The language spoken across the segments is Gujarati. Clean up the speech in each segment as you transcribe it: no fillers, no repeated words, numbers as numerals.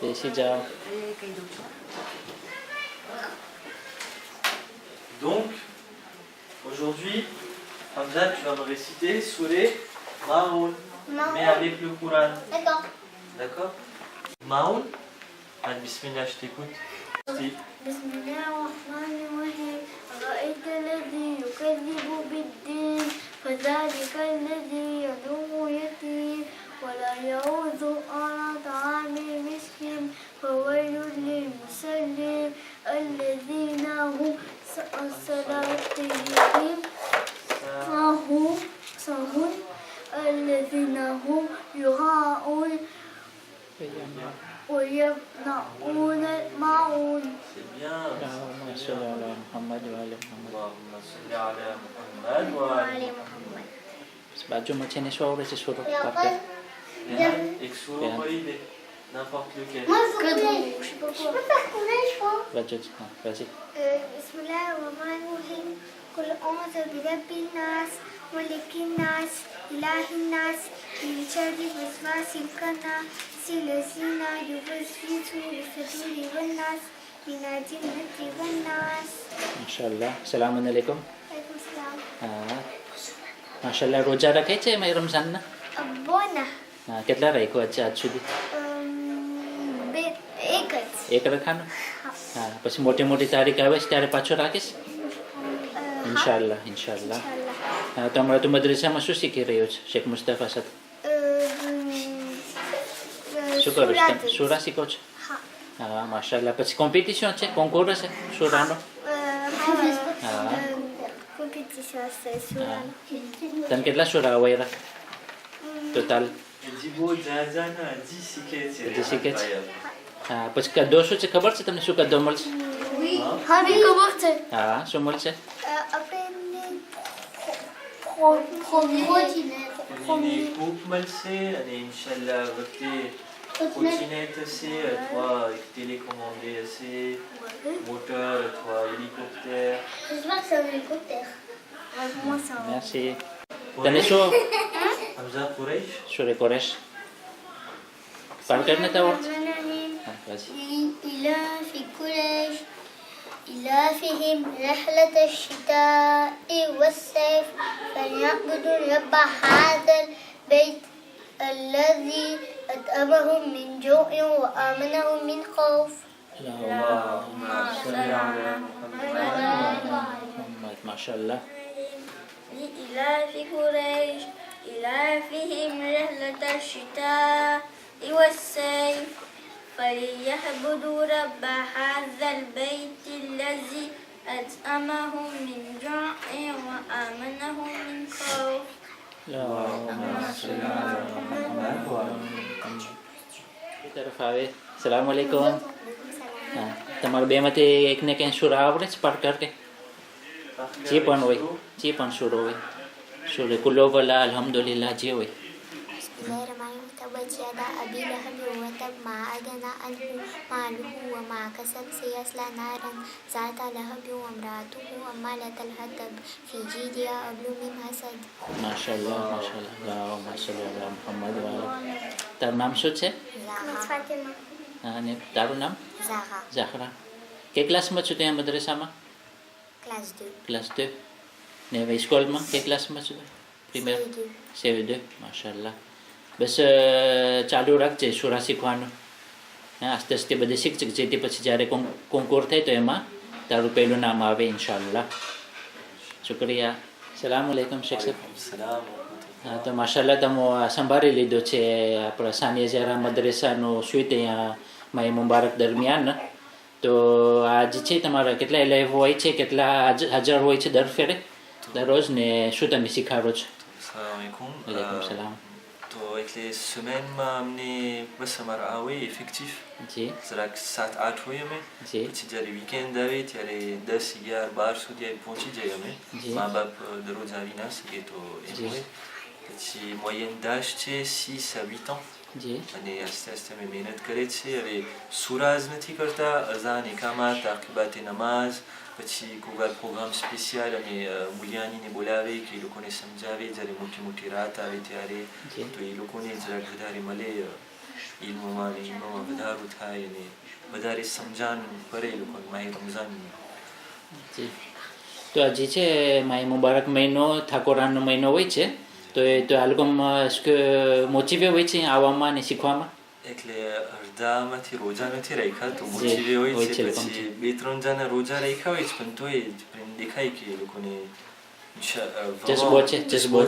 બેસી જાઓ. Donc, aujourd'hui, Hamza, tu vas me réciter Soureh Maoun, mais avec le Coran. D'accord. D'accord? Maoun? Allez, Bismillah, je t'écoute. Si. بسم الله الرحمن الرحيم أرأيت الذي يكذب بالدين فذلك الذي يدعو يتيم ولا يعوذ على طعام مسكين فويل للمصلين الذين هم عن صلاتهم ساهون الذين هم يراءون ويمنعون الماعون. C'est bien. Allahumma salli ala Muhammad wa ali Muhammad. Allahumma salli ala Muhammad wa ali محمد. Baca macam ni suara si suruh Ya pakai. kan? Muhammad. Et que Soureh Maïdé, n'importe lequel. Moi, je peux faire combien, je crois. Baca, vas-y. بسم الله الرحمن الرحيم قل أعوذ برب الناس ملك الناس إله الناس من شر الوسواس الخناس الذي يوسوس في صدور الناس من الجنة والناس. Masya-Allah. Assalamualaikum. عليكم السلام. Masya-Allah roja rakhai છે મેં રમઝાનના. أبونا કેટલા રાખ્યો આજ સુધી? એક જ. એક રખાનું. હા પછી મોટી મોટી તારીખ આવે છે ત્યારે પાછો રાખીશ ઇન્શાલ્લાહ ઇન્શાલ્લાહ. તો હમણાં તું મદ્રસામાં શું શીખી રહ્યો છે શેખ મુસ્તફા સાથે? શું કરું છું તમે? સુરા શીખો છો? હા માશાલ્લાહ. પછી કોમ્પિટિશન છે કોન્કોર છે સુરાનો? હા. Compétition, c'est sur હા. તને કેટલા સુરા આવડ્યા total? Dibo Jazana, 10 sikets. 10 sikets. હા પછી કદ્દો શું છે ખબર છે તમને? શું કદ્દો મળશે? Oui. Oui, comment c'est? હા શું મળશે? Après, premier. Premier coupe malsé, et Inch'Allah, voter. Trottinette assez, toi, télécommandé assez, moteur, toi, hélicoptère. J'espère que c'est un hélicoptère. Moi, c'est un. Merci. તને શું Hamza Quraish. સુરે કોરેશ પાર નથી આવડતું? હા vas-y. إلى في قريش إلافهم رحلة الشتاء والصيف فليعبدوا رب هذا البيت الذي أطعمهم من جوع وآمنهم من خوف. اللهم صل على Muhammad masyaallah. لإلاف قريش إلافهم رحلة الشتاء والصيف فليعبدوا رب هذا البيت الذي أطعمهم من جوع وآمنهم من خوف. Allahumma salli ala Muhammad wa ali Muhammad. તરફ આવે. સલામુઅલૈકુમ. હા તમારા બેમાંથી એકને કંઈ સુર આવડે છે પાઠ કર કે જે પણ હોય જે પણ સુર હોય સુરે કુલો વલા અલ્હમ્દુલિલ્લાહ જે હોય. Bismillahirrahmanirrahim. Tabbat yada abi lahab wa tab ma agana anhu maluhu wa ma kasab sayasla naran zata lahab wa imra'atuhu ammalatal hatab fi jidiha hablum min hasad. માશાલ્લાહ માશાલ્લાહ. અલ્લાહુમ્મા સલ્લી અલા મુહમ્મદ wa ali. તારું નામ શું છે? Fatima. અને તારું નામ? Zara. ઝાહરા. કે ક્લાસમાં છું ત્યાં મદ્રસામાં? Classe 2. ક્લાસ 2. ને હવે સ્કૂલમાં કે ક્લાસમાં છું? Premier CE2. સેવ2 માશાલ્લાહ. બસ ચાલુ રાખજે સુરા શીખવાનું. હા આસ્તે આસ્તે બધે શીખજે જેથી પછી જ્યારે કોન્કોર થાય તો એમાં તારું પહેલું નામ આવે ઇન્શાલ્લાહ. શુક્રિયા. સલામુઅલૈકુમ શેખ સાહેબ. Salam. હા તો માશાલ્લાહ તમે આ સંભાળી લીધો છે આપણા સાનિયા ઝારા મદ્રેસાનો સ્વીટ અહીંયા માય મુબારક દરમિયાન. તો આજ છે તમારા કેટલા લાઈવ હોય છે કેટલા હાજર હોય છે દર ફેરે દરરોજ ને શું તમે શીખાડો છો? Salam alaikum. વઆલેકુમ સલામ. તો એટલે semaine-માં અમને બસ અમારા આ હોય effectif જી જરાક 7-8 હોય અમે જી પછી જ્યારે વીકેન્ડ આવે ત્યારે 10-11-12 સુધી પહોંચી જાય અમે જી. મા બાપ દરરોજ આવી ના શકે તો એમ જી. હોય પછી moyenne d'âge છે 6 à 8 ans જી અને આસ્તે આસ્તે અમે મહેનત કરે છે હવે સુરાજ નથી કરતા અઝાન એકામાત તાકીબાતે નમાઝ પછી કોઈ વાર પ્રોગ્રામ સ્પેશિયલ અમે મૂલ્યાનીને બોલાવે કે એ લોકોને સમજાવે જ્યારે મોટી મોટી રાત આવે ત્યારે જી તો એ લોકોને જરાક વધારે મળે ઇલ્મોમાં ને ઇલ્મોમાં વધારો થાય અને વધારે સમજણ પડે એ લોકોને માહી રમઝાનની. જી. તો હજી છે માહી મુબારક મહિનો ઠાકોરાનો મહિનો હોય છે તો એ તો આ લોકો મોચીવે હોય છે આવવામાં અને શીખવામાં. એટલે અડધામાંથી રોજા નથી રાખ્યા તો મોચીવે હોય છે, પછી 2-3 જણા રોજા રાખ્યા હોય છે પણ તોય દેખાય કે એ લોકોને જજ્બો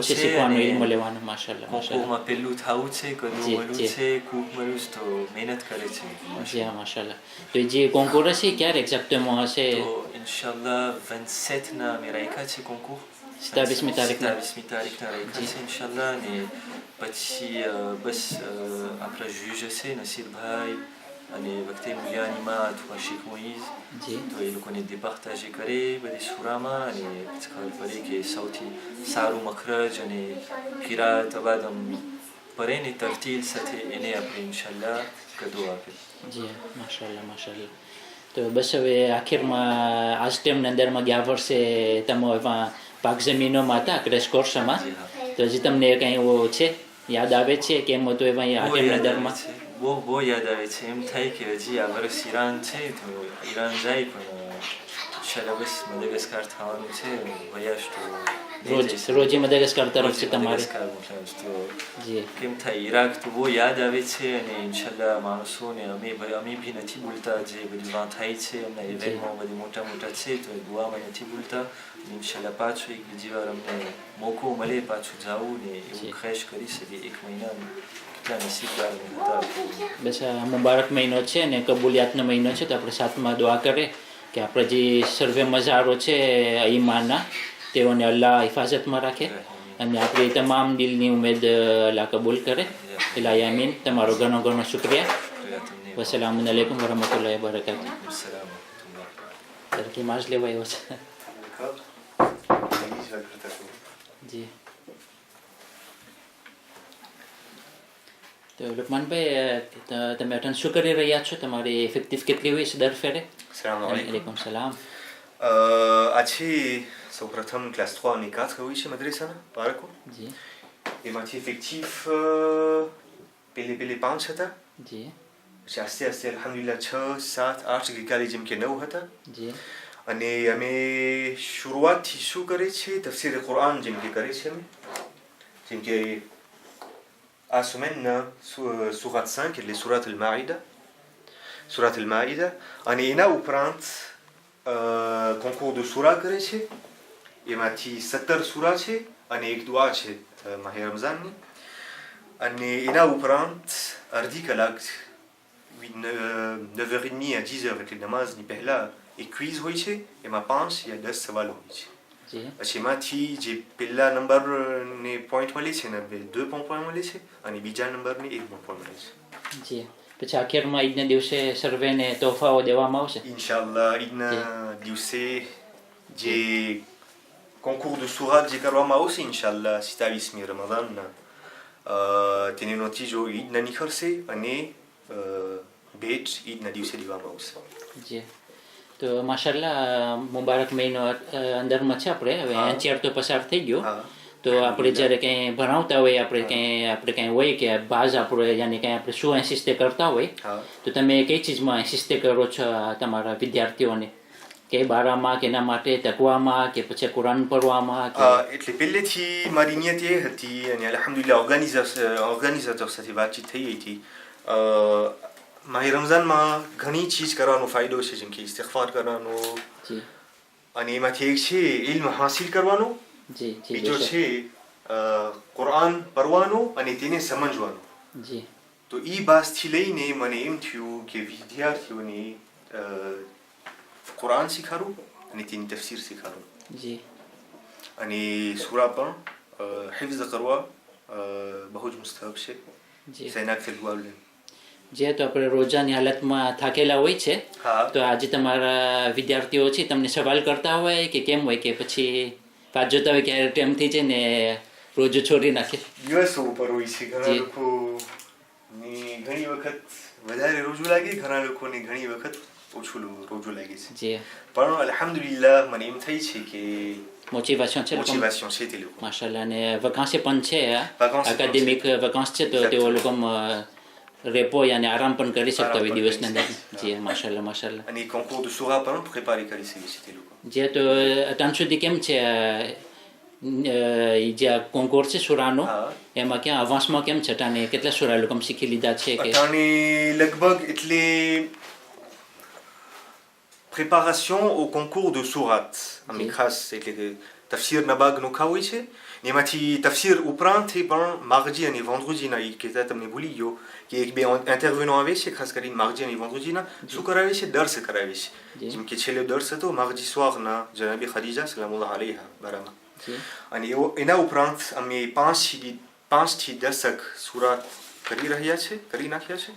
છે શીખવાનું ઇલ્મ લેવાનું. માશાલ્લાહ કોકોમાં પેલું થવું છે કદું મળ્યું છે કૂક મળ્યું છે તો મહેનત કરે છે. જી હા માશાલ્લાહ. તો જે કોન્કોર હશે ક્યારે એક્ઝેક્ટમાં હશે? તો ઇન્શાલ્લાહ 27ના અમે રાખ્યા છે કોન્કોર. 27મી તારીખના રાખ્યા છે ઇન્શાલ્લાહ. અને પછી બસ આપણા જુજ હશે નસીરભાઈ અને વખતે મુલિયાનીમાં અથવા શેખ મોઈઝ તો એ લોકોને દેપાર્ટાજે કરે બધી સુરામાં અને ખબર પડે કે સૌથી સારું મખરજ અને કિરાત બાદ પડે ને તરતીલ સાથે એને આપણે ઇન્શાલ્લાહ કદો આપે. જી માશાલ્લાહ. તો બસ હવે આખિરમાં આ સ્ટેમની અંદરમાં ગયા વર્ષે તમે એમાં પાક જમીનોમાં હતા ક્રેશ કોર્સમાં તો હજી તમને કંઈ એવું છે યાદ આવે છે કેમ હતું એમાં આખિરના અંદરમાં? બહુ યાદ આવે છે. એમ થાય કે હજી આ વર્ષ ઈરાન છે તો ઈરાન જાય પણ ઇન્શાલ્લાહ બસ મદાગાસ્કાર થવાનું છે. વયાશ તો રોજી મદાગાસ્કાર તરફ છે તમારે? તો કેમ થાય ઈરાક તો બહુ યાદ આવે છે અને ઇન્શાલ્લાહ માણસોને અમે બી નથી ભૂલતા જે બધું વાં થાય છે એમના ઇવેન્ટમાં બધી મોટા છે તો દુઆમાં નથી ભૂલતા. ઇન્શાલ્લાહ પાછું એક બીજી વાર અમને મોકો મળે પાછું જવું ને એવું ખ્વાહિશ કરી શકીએ. 1 મહિનાનું કેટલા નસીબદાર હતા. બસ આ મુબારક મહિનો છે ને કબૂલિયાતનો મહિનો છે તો આપણે સાથમાં દુઆ કરે કે આપણે જે સર્વે મઝારો છે ઈમાનના તેઓને અલ્લાહ હિફાજતમાં રાખે અને આપણી તમામ દિલની ઉમેદ અલ્લાહ કબૂલ કરે. ઇલાહી આમીન. તમારો ઘણો શુક્રિયા. વસલામુ અલૈકુમ વરહમતુલ્લાહિ વબરકાતુહ. તરકી માસ લેવા આવ્યો છે. જી. તો લુકમાનભાઈ તમે અટેન્ડ શું કરી રહ્યા છો? તમારી ઇફેક્ટિવ કેટલી હોય છે દર ફેરે? Assalamualaikum. સલામ. આજે સૌપ્રથમ ક્લાસ 3 ની 4 હોય છે મદ્રેસાના બાળકો. જી. એમાંથી ઇફેક્ટિવ પેલે 5 હતા. જી. પછી આસ્તે અલ્હમ્દુલિલ્લાહ 6, 7, 8 ગઈકાલે જેમ કે 9 હતા. જી. અને અમે શરૂઆતથી શું કરે છે તફસીર કુરાન જેમ કે કરે છે અમે જેમ કે આ સુમેનના સુરત 5 એટલે સુરત al-Ma'idah અને એના ઉપરાંત કોન્કોર de સૂરા કરે છે. એમાંથી 17 સૂરા છે અને એક દુઆ છે માહે રમઝાનની. અને એના ઉપરાંત અડધી કલાક 9h30 à 10h એટલે નમાઝની પહેલા એક ક્વિઝ હોય છે. એમાં 5 યા 10 સવાલો હોય છે. પછી એમાંથી જે પહેલા નંબરને પોઈન્ટ મળે છે ને 2 પોઈન્ટ મળે છે અને બીજા નંબરને 1 પોઈન્ટ મળે છે. જી. પછી આખિરમાં ઈદના દિવસે સર્વેને તોહફાઓ દેવામાં આવશે ઇન્શાલ્લાહ. ઈદના દિવસે જે કોન્કોર de સુરાત જે કરવામાં આવશે ઇન્શાલ્લાહ 27મી રમઝાનના તેનો નતીજો ઈદના નીકળશે અને ભેટ ઈદના દિવસે દેવામાં આવશે. જી. તો માશાલ્લાહ મુબારક મહિનો અંદરમાં છે આપણે હવે અંચિયાર તો પસાર થઈ ગયો તો આપણે જ્યારે કંઈ ભણાવતા હોય આપણે કંઈ હોય કે બાજ આપણે યાની કંઈ આપણે શું ઇન્સિસ્ટ કરતા હોય તો તમે કઈ ચીજમાં ઇન્સિસ્ટ કરો છો તમારા વિદ્યાર્થીઓને કે બારામાં કે એના માટે તકવામાં કે પછી કુરાન પઢવામાં? એટલે પહેલેથી મારી નિયત એ હતી અને અલ્હમ્દુલિલ્લાહ ઓર્ગેનાઇઝેટર સાથે વાતચીત થઈ હતી. માહી રમઝાનમાં ઘણી ચીજ કરવાનો ફાયદો છે જેમ કે ઇસ્તિગફાર કરવાનો અને એમાંથી એક છે ઇલ્મ હાસિલ કરવાનો. બીજો છે કુરાન પઢવાનો અને તેને સમજવાનો. તો એ બાસથી લઈને મને એમ થયું કે વિદ્યાર્થીઓને કુરાન શીખવાડું અને તેની તફસીર શીખવાડું અને સૂરા પણ હિફ્ઝ કરવા બહુ જ મુસ્તહબ છે. સૈનાકથી દુઆ લે જે તો આપણે રોજાની હાલતમાં થાકેલા હોય છે તો આજે તમારા વિદ્યાર્થીઓ છે તમને સવાલ કરતા હોય કે કેમ હોય કે પછી પાછ જોતા હોય કે ટાઈમ થઈ જાય ને રોજો છોડી નાખે? દિવસો ઉપર હોય છે. ઘણા લોકોની ઘણી વખત વધારે રોજુ લાગે, ઘણા લોકોને ઘણી વખત ઓછું રોજુ લાગે છે. પણ અલ્હમ્દુલિલ્લાહ મને એમ થઈ છે કે મોટિવેશન છે તે લોકો માશાલ્લાહ. અને વેકાન્સી પણ છે એકેડેમિક વેકાન્સ છે તો તેઓ લોકો રેપો અને આરામ પણ કરી શકતા હોય આરામ પણ દિવસની કરી અંદર જી માશાલ્લાહ માશાલ્લાહ અને કોન્કોurs de Sura પણ પ્રિપેર કરી શકે છે તે લોકો જે તો અત્યાર સુધી કેમ છે જે કોન્કોર્સ છે સુરાનો હા. એમાં ક્યાં અવાંસમાં કેમ છે અને કેટલા સુરા લોકો શીખી લીધા છે કે અટાણે લગભગ એટલે préparation au concours de Surat અમે ખાસ એટલે કે તફસીરના ભાગ નોખા હોય છે એમાંથી તફસીર ઉપરાંત પણ માર્જી અને vendrediના એ કહેતા તમને ભૂલી ગયો કે એક બે ઇન્ટરવ્યુનો આવે છે ખાસ કરીને માર્જી અને vendrediના શું કરાવે છે દર્સ કરાવે છે જેમ કે છેલ્લો દર્સ હતો માર્જી સોરના જનાબી ખદીજા સલામુલ્લાહ અલૈહા બારામાં અને એના ઉપરાંત અમે 5 થી 10 સુરાત કરી નાખ્યા છે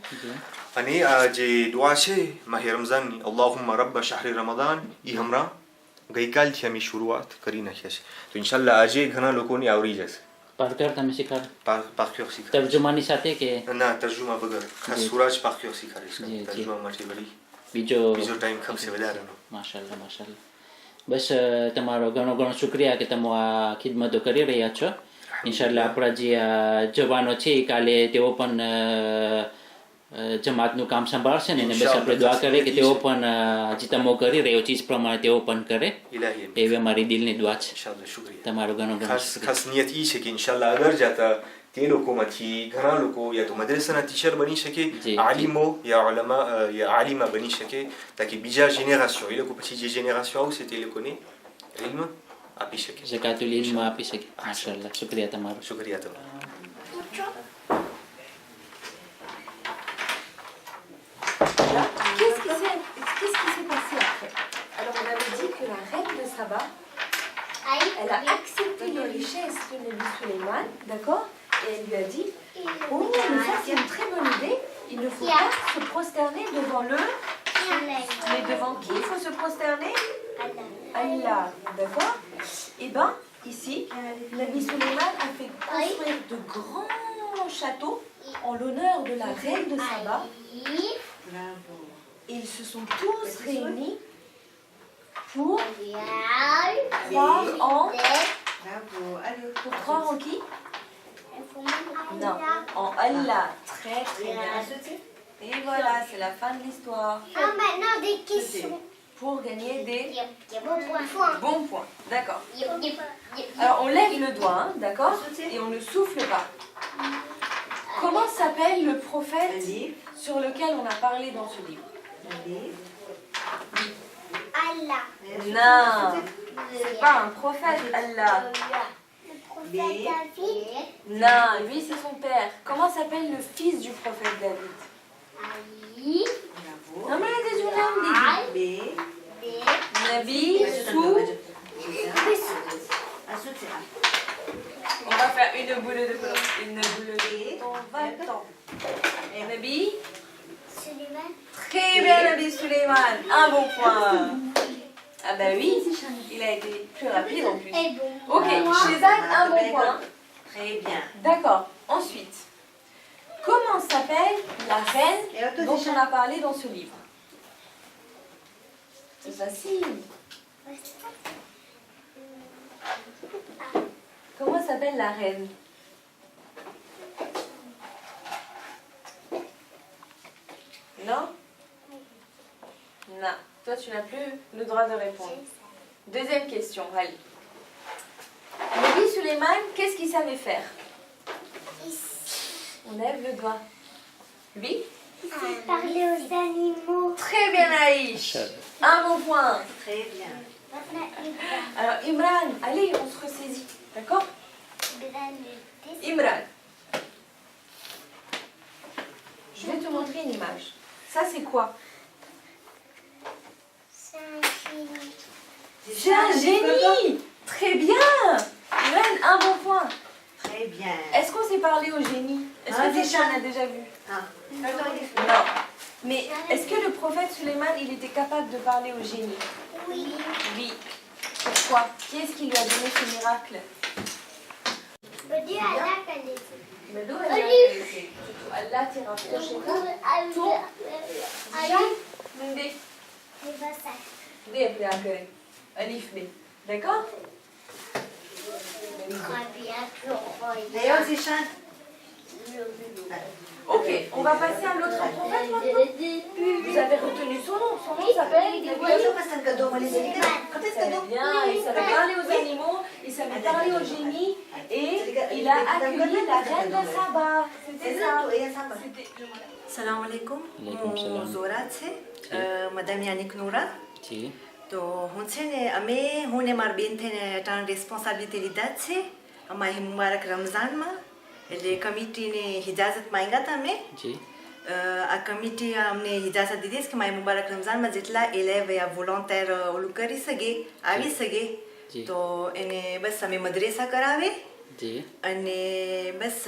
અને આ જે દુઆ છે માહે રમઝાનની અલ્લાહુમ્મા રબ્બ શહરી રમઝાન એ હમણાં ગઈકાલથી અમે શરૂઆત કરી નાખ્યા છે તો ઇન્શાલ્લાહ આજે ઘણા લોકોની આવડી જશે પારકર તમે શીખાડો પાક્યો શીખાડે તર્જુમાની સાથે કે ના તર્જુમા વગર ખાસ સુરાજ પાક્યો શીખાડે છે જી, જી. તર્જુમા માટે વળી બીજો ટાઈમ ખપશે વધારાનો માશાલ્લાહ માશાલ્લાહ બસ તમારો ઘણો ઘણો શુક્રિયા કે તમે આ ખિદમતો કરી રહ્યા છો ઇન્શાલ્લાહ આપણા જે આ જવાનો છે એ કાલે તેઓ પણ જમાતનું કામ સંભાળશે ને બસ આપણે દુઆ કરીએ કે તેઓ પણ હજી તમે કરી રહ્યો ચીજ પ્રમાણે તેઓ પણ કરે ઇલાહી એવી અમારી દિલની દુઆ છે ઇન્શાલ્લાહ શુક્રિયા તમારો ઘણો ઘણો ખાસ નિયત એ છે કે ઇન્શાલ્લાહ આગળ જતા તે લોકોમાંથી ઘણા લોકો યા તો મદ્રસાના ટીચર બની શકે જી. આલિમો યા ઉલમા યા આલિમા બની શકે તાકી બીજા જેનેરેશન એ લોકો પછી જે જેનેરેશન આવશે તે લોકોને ઇલ્મ આપી શકે ઝકાતુલ ઇલ્મ આપી શકે માશાલ્લાહ શુક્રિયા તમારો શુક્રિયા તમારો Qu'est-ce qui s'est passé après? Alors on avait dit que la reine de Saba, elle a accepté les richesses de Nabi Suleiman, d'accord? Et elle lui a dit, oh mais ça c'est une très bonne idée, il ne faut pas se prosterner devant le... Mais devant qui il faut se prosterner? Allah, d'accord? Et bien, ici, Nabi Suleiman a fait construire de grands châteaux en l'honneur de la reine de Saba. Et ils se sont tous réunis pour croire en... Pour croire en qui? Non, en Allah. Très très bien. Et voilà, c'est la fin de l'histoire. Maintenant des questions. Pour gagner des Point. bons points. D'accord. Alors on lève le doigt, hein, d'accord? Et on ne souffle pas. Comment s'appelle le prophète sur lequel on a parlé dans ce livre? Allah. Non, c'est pas un prophète, Allah. Le prophète David. Non, lui c'est son père. Comment s'appelle le fils du prophète David? Ali. Non mais il y a des journées, Nabi, Sou. On va faire une boule de couleur. Une boule de ton 20 ans. Nabi. Suleiman. Très bien, Nabi Suleiman. Un bon point. Ah bah oui, il a été plus rapide en plus. Et bon. Ok, Shezad, un bon point. Très bien. D'accord. Ensuite, comment s'appelle la reine dont on a parlé dans ce livre? C'est facile. Comment s'appelle la reine? Non? Non. Toi, tu n'as plus le droit de répondre. Deuxième question, Ali. Nabi Suleiman, qu'est-ce qu'il savait faire? On lève le doigt. Lui? Parler aux animaux. Très bien, Aïch. Un bon point. Très bien. Maintenant, Alors, Imran, allez, on se ressaisit. D'accord? Imran. Je vais te montrer une image. Ça, c'est quoi? C'est un génie. Très bien. Imran, un bon point. Très bien. Est-ce qu'on s'est parlé au génie? Est-ce que déjà on a déjà vu? Ah. Non. Mais est-ce que le prophète Suleiman, il était capable de parler au génie? oui. Oui. Pourquoi? Qui est-ce qui lui a donné ce miracle? Dieu Allah connaît. Mais d'où elle a fait? Allah t'y rapproché. Ndé. Ndé est plus accueil. Alif B. D'accord? D'ailleurs, Zéchan, Ok, on va passer à l'autre prophète maintenant. Vous avez retenu son nom. Son nom s'appelle Bien, il savait parler aux animaux, il savait parler aux génies et il a accueilli la reine de Saba. C'était ça. Salam alaikum. Alaikum salam. Zora છે madame Yannick Noura. જી તો હું છે ને અમે હું ને મારી બેન થઈને ત્રણ રિસ્પોન્સિબિલિટી લીધા જ છે અમારી મુબારક રમઝાનમાં એટલે કમિટીને ઇજાજત માંગ્યા હતા અમે જી આ કમિટી અમને ઇજાજત દીધી છે કે મારી મુબારક રમઝાનમાં જેટલા એલેવ યા વોલન્ટિયર ઓલું કરી શકે આવી શકે જી. તો એને બસ અમે મદ્રેસા કરાવે જી અને બસ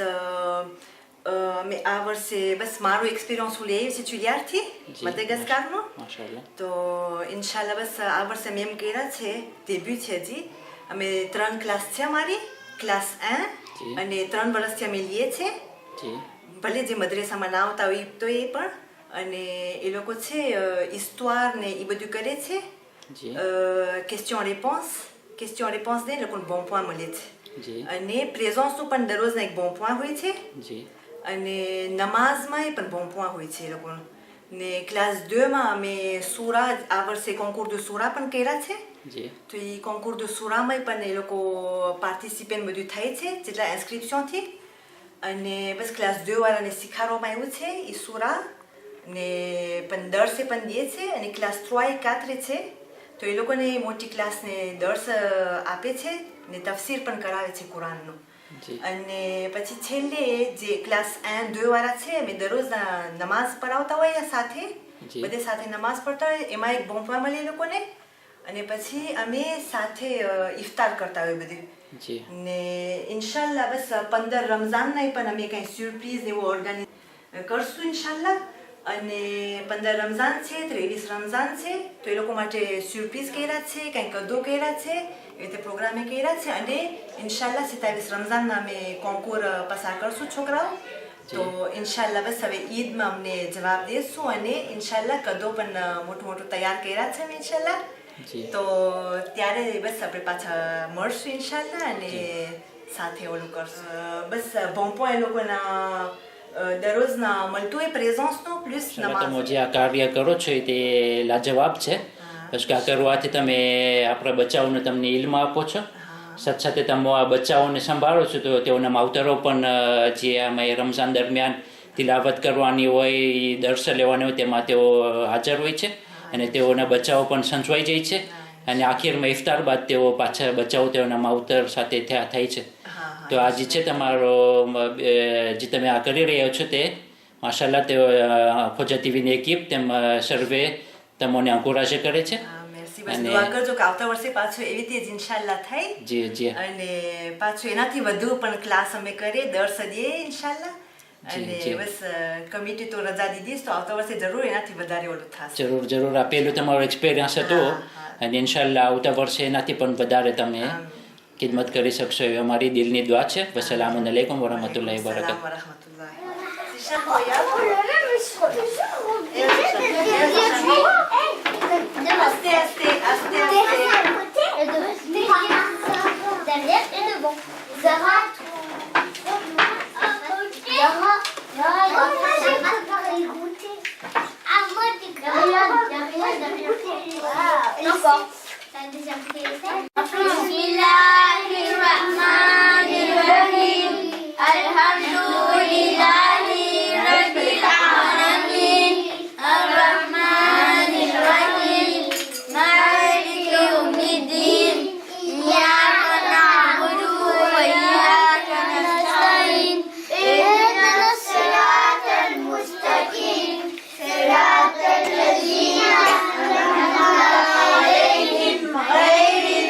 અમે આ વર્ષે બસ મારો એક્સપિરિયન્સ હું લઈ આવી છું ચુલિયારથી જી. મદાગાસ્કારનો માશાલ્લાહ તો ઇન્શાલ્લાહ બસ આ વર્ષે અમે એમ કર્યા છે ડેબ્યુ છે હજી અમે 3 ક્લાસ છે અમારી ક્લાસ 1 જી. અને 3 વર્ષથી અમે લઈએ છીએ જી ભલે જે મદ્રેસામાં ના આવતા હોય તો એ પણ અને એ લોકો છે હિસ્ટોર ને એ બધું કરે છે જી ક્વેશ્ચન રેપોન્સ દે એ લોકોને bon point મળે છે જી અને પ્રેઝન્સનું પણ દરરોજના એક bon point હોય છે જી અને નમાઝમાં એ પણ bon point હોય છે એ લોકોનું ને ક્લાસ 2માં અમે સૂરા આ વર્ષે કોન્કુર દુ સૂરા પણ કર્યા છે જી તો એ કોન્કુર દુ સૂરામાં પણ એ લોકો પાર્ટિસિપેન્ટ બધું થાય છે જેટલા ઇન્સ્ક્રિપ્શનથી અને બસ ક્લાસ 2 વાળાને શીખવાડવામાં આવ્યું છે એ સૂરા ને પણ દર્સે પણ દે છે અને ક્લાસ 3 એ 4 છે તો એ લોકોને મોટી ક્લાસને દર્સ આપે છે ને તફસીર પણ કરાવે છે કુરાનનું જી અને પછી છેલ્લે જે ક્લાસ 1 2 વાળા છે અમે દરરોજ નમાઝ પઢાવતા હોય સાથે જી. બધે સાથે નમાઝ પઢતા હોય એમાં એક bon point મળે એ લોકોને અને પછી અમે સાથે ઇફતાર કરતા હોય બધું જી ને ઇન્શાલ્લાહ બસ 15 રમઝાનના પણ અમે કંઈ સરપ્રાઈઝ એવું ઓર્ગેનાઇઝ કરશું ઇન્શાલ્લાહ અને 15 રમઝાન છે 23 રમઝાન છે તો એ લોકો માટે સરપ્રાઈઝ કર્યા છે કંઈ કદો કર્યા છે એ રીતે પ્રોગ્રામે કર્યા છે અને ઇન્શાલ્લાહ 27 રમઝાનના અમે કોન્કુર પસાર કરશું છોકરાઓ તો ઇન્શાલ્લાહ બસ હવે ઈદમાં અમને જવાબ દેશું અને ઇન્શાલ્લાહ કદો પણ મોટું તૈયાર કર્યા છે અમે ઇન્શાલ્લાહ જી તો ત્યારે બસ આપણે પાછા મળશું ઇન્શાલ્લાહ અને સાથે ઓલું કરશું બસ bon point એ લોકોના દરરોજના મળતું હોય પ્રેઝન્સનો પ્લસ તમે નમાઝ જે આ કાર્ય કરો છો એ તે લાજવાબ છે બસ કે આ કરવાથી તમે આપણા બચ્ચાઓને તમને ઇલ્મ આપો છો સાથે સાથે તમે આ બચ્ચાઓને સંભાળો છો તો તેઓના માવતરો પણ જે આમાં રમઝાન દરમિયાન તિલાવત કરવાની હોય દર્શ લેવાની હોય તેમાં તેઓ હાજર હોય છે અને તેઓના બચ્ચાઓ પણ સંચવાઈ જાય છે અને આખીરમાં ઇફતાર બાદ તેઓ પાછા બચ્ચાઓ તેઓના માવતર સાથે થાય છે તો આ જે છે તમારો જે તમે આ કરી રહ્યા છો તે માશાલ્લાહ તેઓ ખોજા ટીવીની એકીપ તેમ સર્વે તમને અંકુરાશે કરે છે મેર્સી બસ દુઆ કરજો કે આવતા વર્ષે પાછું એવી રીતે જ ઇન્શાલ્લાહ થાય જી જી અને પાછું એનાથી વધુ પણ ક્લાસ અમે કરીએ દર સદીએ ઇન્શાલ્લાહ અને જી. બસ કમિટી તો રજા દીધી તો આવતા વર્ષે જરૂર એનાથી વધારે ઓલું થશે જરૂર જરૂર આ પહેલું તમારો એક્સપિરિયન્સ હતો અને ઇન્શાલ્લાહ આવતા વર્ષે એનાથી પણ વધારે તમે ખિદમત કરી શકશો એવી અમારી દિલની દુઆ છે વસલામુ અલૈકુમ વરહમતુલ્લાહિ વબરકાતુહુ સલામ વરહમતુલ્લાહ Aste, aste, aste, Derrière et devant. Zara. Encore. T'as déjà pris les scènes? Bismillahirrahmanirrahim. Alhamdulillahi Rabbil Alamin. Ar-Rahmanir-Rahim. Maliki Yawmiddin. Iyyaka na'budu wa iyyaka nasta'in. Ihdinas siratal mustaqim. Siratal ladzina an'amta alayhim ghayril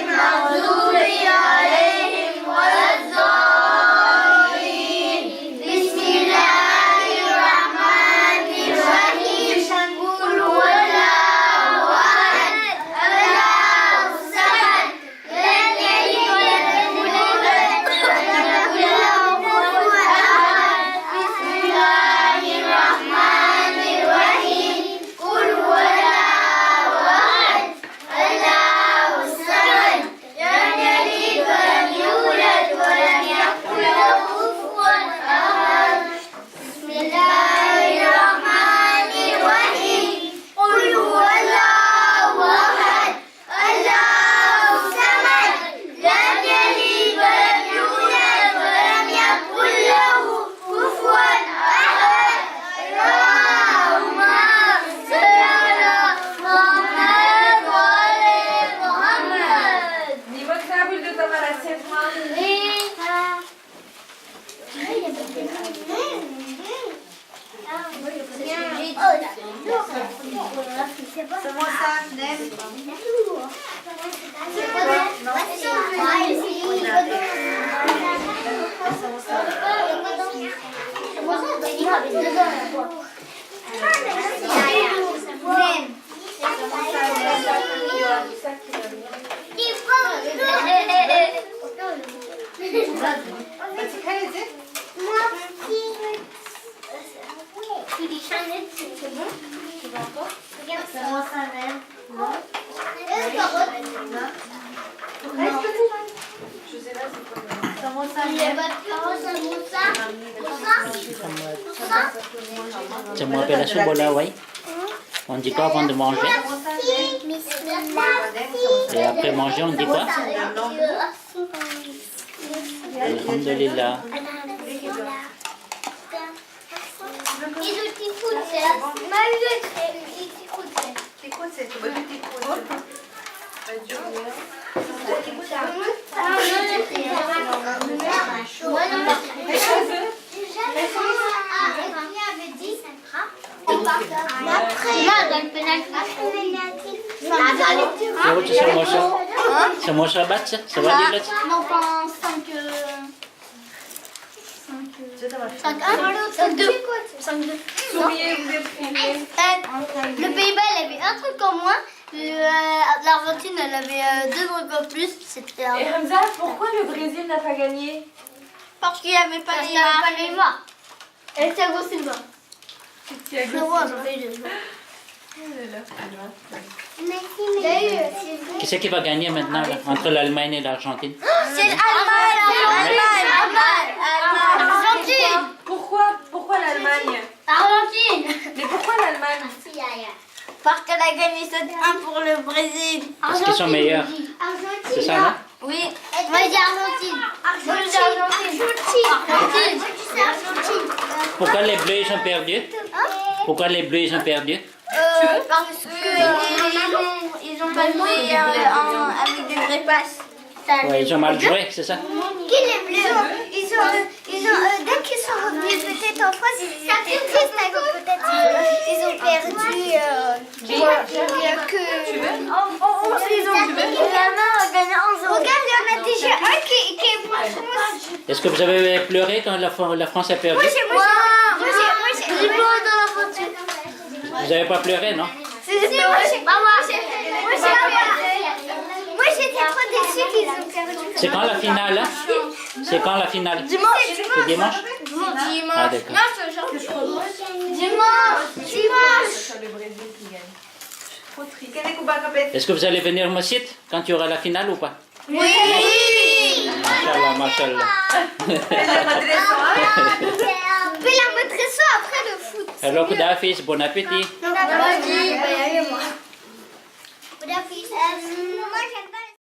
Samosa, nem. Samosa, nem. Samosa, nem. C'est moi appelle la souboula, oui. On dit quoi avant de manger? Et après manger, on dit quoi? Alhamdulillah. C'est moi Shabbat, ça va dire là? Non, pas 5-2. 5-2. Le Pays-Bas, il avait un truc en moins. L'Argentine, elle avait 2 trucs en plus. C'était Et Hamza, pourquoi le Brésil n'a pas gagné? parce qu'il n'y avait pas Neymar. Et Thiago Silva. Qui c'est qui va gagner maintenant là, entre l'Allemagne et l'Argentine? C'est l'Allemagne. Argentine. Pourquoi l'Allemagne? Argentine. Mais pourquoi l'Allemagne? Parce qu'elle a gagné 7-1 pour le Brésil. Parce qu'ils sont meilleurs. C'est ça, non? Oui. Moi, je dis Argentine. Argentine. Pourquoi les Bleus ils ont perdu? Pourquoi les Bleus ils ont perdu? Parce qu'ils ont pas joué avec des vraies passes. Ouais, ils ont mal joué, c'est ça? Qui les Bleus? Dès qu'ils sont revenus peut-être en France, ils étaient tristes à cause peut-être ils ont perdu. Regarde, il y en a déjà un qui est pour France. Est-ce que vous avez pleuré quand la France a perdu? Moi, j'ai dans la voiture. Vous n'avez pas pleuré, non? Moi, j'étais trop déçue qu'ils ont perdu. C'est quand la finale? Hein? C'est quand la finale? Dimanche. C'est dimanche? Ah, d'accord. Dimanche. Le Brésil qui gagne. Est-ce que vous allez venir au masjid quand il y aura la finale ou pas? Oui. Machallah, machallah. Puis la maîtresse après le foot. Alors, Koudafiz, bon appétit. Bon appétit. Bon appétit.